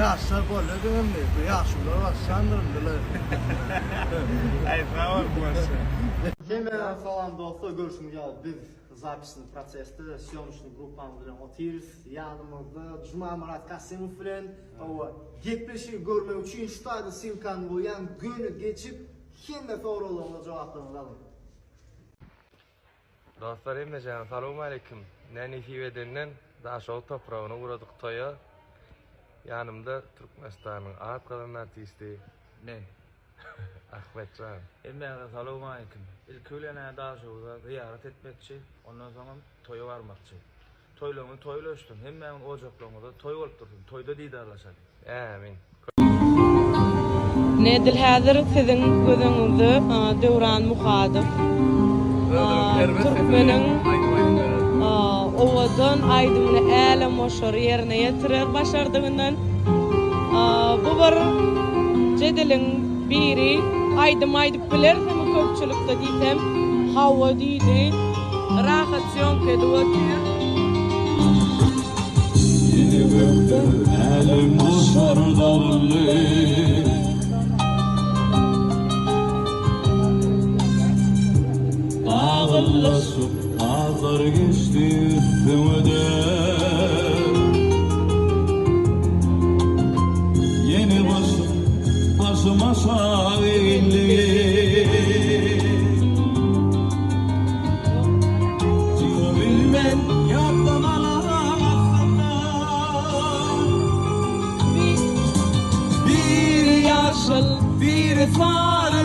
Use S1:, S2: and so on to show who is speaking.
S1: Yaşlar böyle dönem ne? Bu yaşlılar var sandırımdılar.
S2: Hemen salam dostlar, görüşmek üzere. Biz zapisni prosesde, syomishni gruppamiz bilan o'tirib, yanimizda Juma Murat Kasimov bilan gapleşib görmek uchun shtayda silkani bo'lgan gönü geçip hamma so'rovlarga javoblarni oldim.
S3: Dostlar emnecan, salamu aleyküm. Neni Fivedenden Daşol toprağına uğradık toya. Yanımda Türkmenistan'ın ağat kalan artisti
S4: Ne?
S3: Ahmetcan.
S4: Emmege salamu aleyküm. İlk öylene Daşol'da ziyaret etmekçi, ondan sonra toya varmakçı. Toyluğunu toylaştım, hemmeğin ocakluğunu da toy olup durdum. Toyda didarlaşadı.
S3: Amin.
S5: Nedil hazır sizin gözünüzde Döwran Muhadyp Türkmenin owadan aýdyny äle moşar ýerine ýetirer başardygyndan bu bir jedilin biri aýdyp bilersem köpçülükde diýsem hawa diýdi rahat ýonk edýär.
S6: Elim boşar dağlı Ağırlaşıp ağır geçti üstümden Yeni başım aşağı indi Bilmem yapmalar
S5: Bir yaşıl bir fare